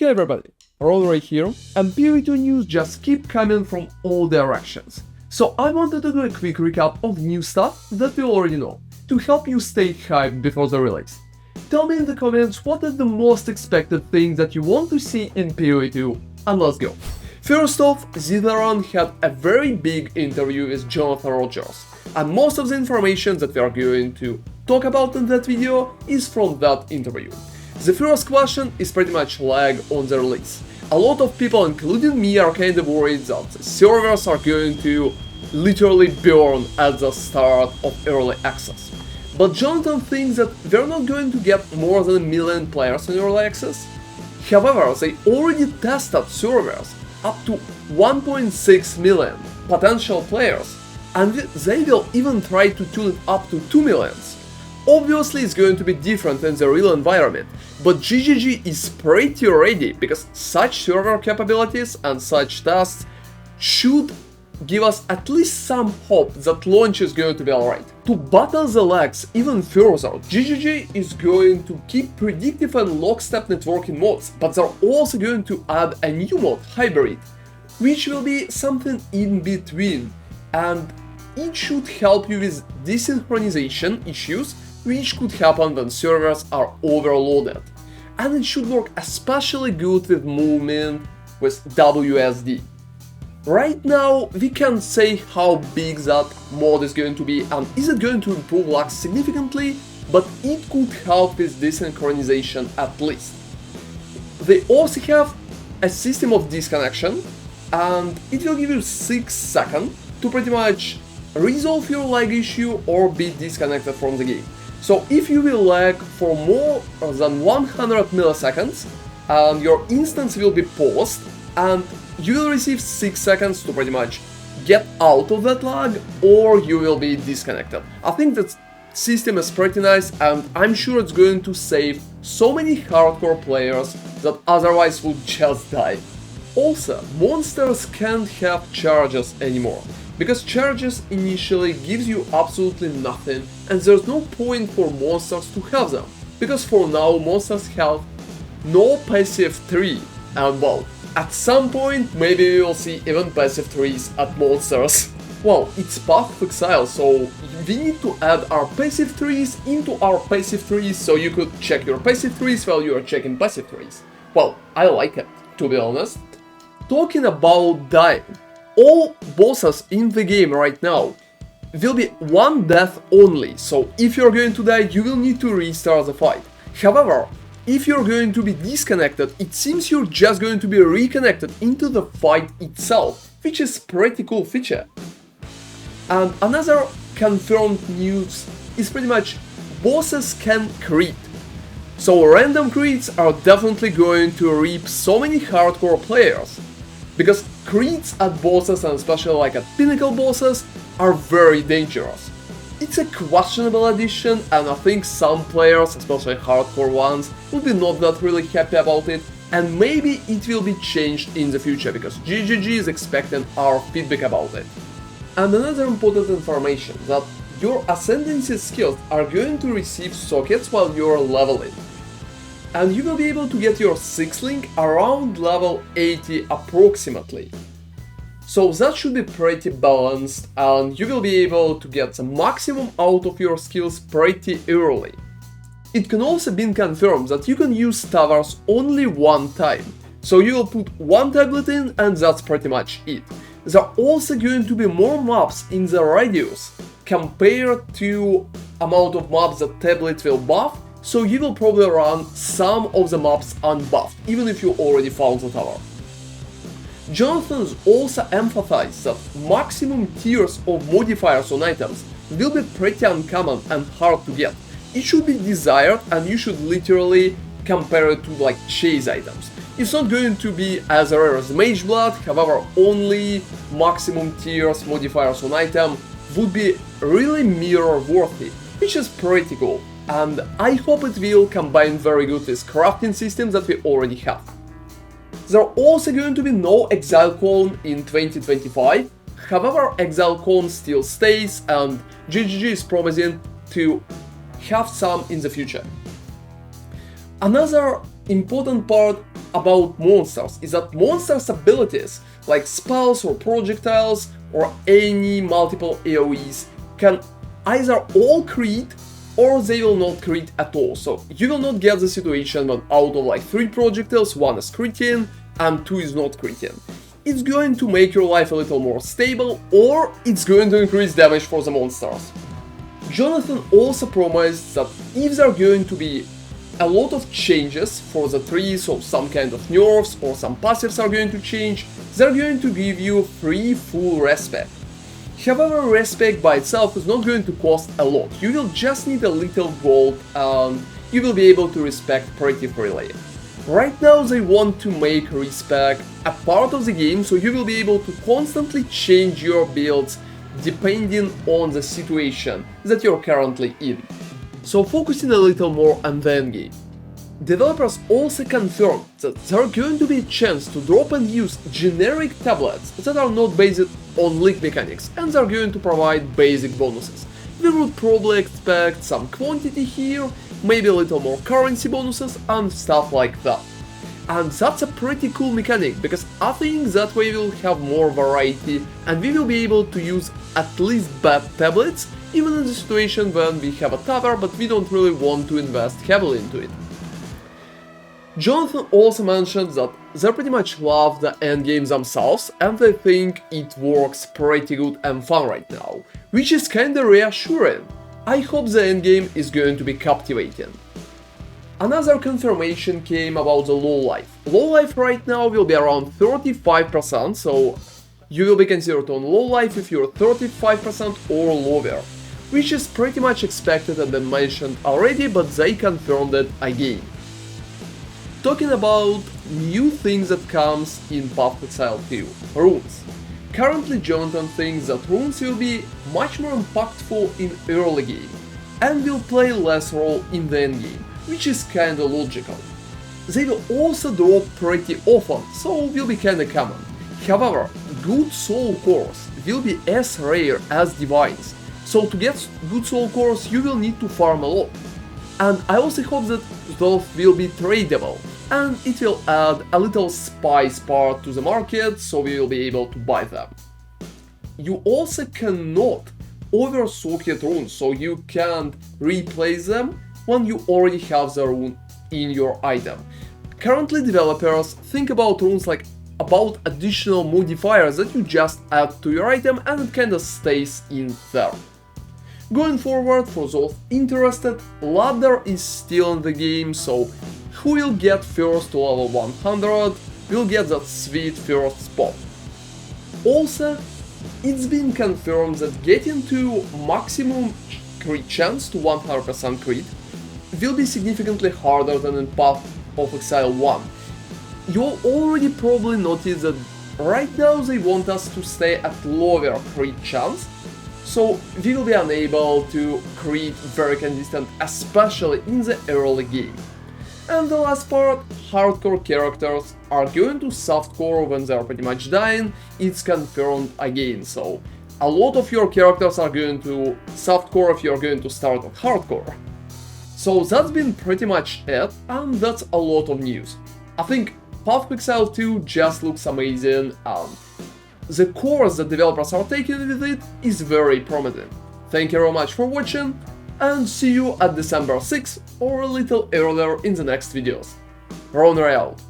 Hey everybody, ronarray here, and PoE2 news just keep coming from all directions. So I wanted to do a quick recap of new stuff that we already know, to help you stay hyped before the release. Tell me in the comments what is the most expected thing that you want to see in PoE2, and let's go. First off, Zizaran had a very big interview with Jonathan Rogers, and most of the information that we are going to talk about in that video is from that interview. The first question is pretty much lag on the release. A lot of people, including me, are kind of worried that the servers are going to literally burn at the start of early access. But Jonathan thinks that we're not going to get more than 1 million players in early access. However, they already tested servers up to 1.6 million potential players, and they will even try to tune it up to 2 millions. Obviously it's going to be different in the real environment, but GGG is pretty ready because such server capabilities and such tests should give us at least some hope that launch is going to be alright. To battle the lags even further, GGG is going to keep predictive and lockstep networking mods, but they're also going to add a new mod, Hybrid, which will be something in between, and it should help you with desynchronization issues which could happen when servers are overloaded. And it should work especially good with movement with WSD. Right now we can't say how big that mod is going to be and is it going to improve lag significantly, but it could help with desynchronization at least. They also have a system of disconnection, and it will give you 6 seconds to pretty much resolve your lag issue or be disconnected from the game. So if you will lag for more than 100 milliseconds, your instance will be paused and you will receive 6 seconds to pretty much get out of that lag, or you will be disconnected. I think that system is pretty nice, and I'm sure it's going to save so many hardcore players that otherwise would just die. Also, monsters can't have charges anymore, because charges initially gives you absolutely nothing, and there's no point for monsters to have them, because for now monsters have no passive tree, and well, at some point maybe we will see even passive trees at monsters. Well, it's Path of Exile, so we need to add our passive trees into our passive trees, so you could check your passive trees while you are checking passive trees. Well, I like it, to be honest. Talking about dying, all bosses in the game right now will be one death only, so if you're going to die, you will need to restart the fight. However, if you're going to be disconnected, it seems you're just going to be reconnected into the fight itself, which is pretty cool feature. And another confirmed news is pretty much bosses can crit. So random crits are definitely going to reap so many hardcore players, because crits at bosses, and especially like at pinnacle bosses, are very dangerous. It's a questionable addition, and I think some players, especially hardcore ones, will be not that really happy about it, and maybe it will be changed in the future, because GGG is expecting our feedback about it. And another important information, that your Ascendancy skills are going to receive sockets while you're leveling. And you will be able to get your 6th link around level 80 approximately. So that should be pretty balanced, and you will be able to get the maximum out of your skills pretty early. It can also be confirmed that you can use towers only one time, so you will put one tablet in and that's pretty much it. There are also going to be more maps in the radius compared to amount of maps that tablet will buff, so you will probably run some of the maps unbuffed, even if you already found the tower. Jonathan also emphasized that maximum tiers of modifiers on items will be pretty uncommon and hard to get. It should be desired, and you should literally compare it to like chase items. It's not going to be as rare as Mage Blood, however only maximum tiers modifiers on item would be really mirror worthy, which is pretty cool. And I hope it will combine very good with crafting systems that we already have. There are also going to be no Exile clone in 2025, however Exile clone still stays, and GGG is promising to have some in the future. Another important part about monsters is that monsters' abilities, like spells or projectiles or any multiple AoEs, can either all crit or they will not crit at all. So you will not get the situation when out of like 3 projectiles, 1 is critting and 2 is not critting. It's going to make your life a little more stable, or it's going to increase damage for the monsters. Jonathan also promised that if there are going to be a lot of changes for the trees, so some kind of nerfs or some passives are going to change, they're going to give you free full respec. However, respec by itself is not going to cost a lot. You will just need a little gold and you will be able to respec pretty freely. Right now they want to make respec a part of the game, so you will be able to constantly change your builds depending on the situation that you're currently in. So focusing a little more on the endgame. Developers also confirmed that there are going to be a chance to drop and use generic tablets that are not based on league mechanics and are going to provide basic bonuses. We would probably expect some quantity here, maybe a little more currency bonuses and stuff like that. And that's a pretty cool mechanic, because I think that way we'll have more variety and we will be able to use at least bad tablets, even in the situation when we have a tower but we don't really want to invest heavily into it. Jonathan also mentioned that they pretty much love the endgames themselves and they think it works pretty good and fun right now, which is kinda reassuring. I hope the endgame is going to be captivating. Another confirmation came about the low life. Low life right now will be around 35%, so you will be considered on low life if you're 35% or lower, which is pretty much expected and been mentioned already, but they confirmed it again. Talking about new things that comes in Path of Exile 2, runes. Currently Jonathan thinks that runes will be much more impactful in early game and will play less role in the endgame, which is kinda logical. They will also drop pretty often, so will be kinda common. However, good soul cores will be as rare as divines, so to get good soul cores you will need to farm a lot. And I also hope that those will be tradable, and it will add a little spice part to the market, so we will be able to buy them. You also cannot over-socket runes, so you can't replace them when you already have the rune in your item. Currently developers think about runes like about additional modifiers that you just add to your item and it kinda stays in there. Going forward, for those interested, ladder is still in the game, so who will get first to level 100 will get that sweet first spot. Also, it's been confirmed that getting to maximum crit chance to 100% crit will be significantly harder than in Path of Exile 1. You'll already probably noticed that right now they want us to stay at lower crit chance, so we will be unable to crit very consistent, especially in the early game. And the last part, hardcore characters are going to softcore when they are pretty much dying, it's confirmed again, so a lot of your characters are going to softcore if you're going to start on hardcore. So that's been pretty much it, and that's a lot of news. I think Path of Exile 2 just looks amazing, and the course that developers are taking with it is very promising. Thank you very much for watching, and see you at December 6th or a little earlier in the next videos. Ronarray out.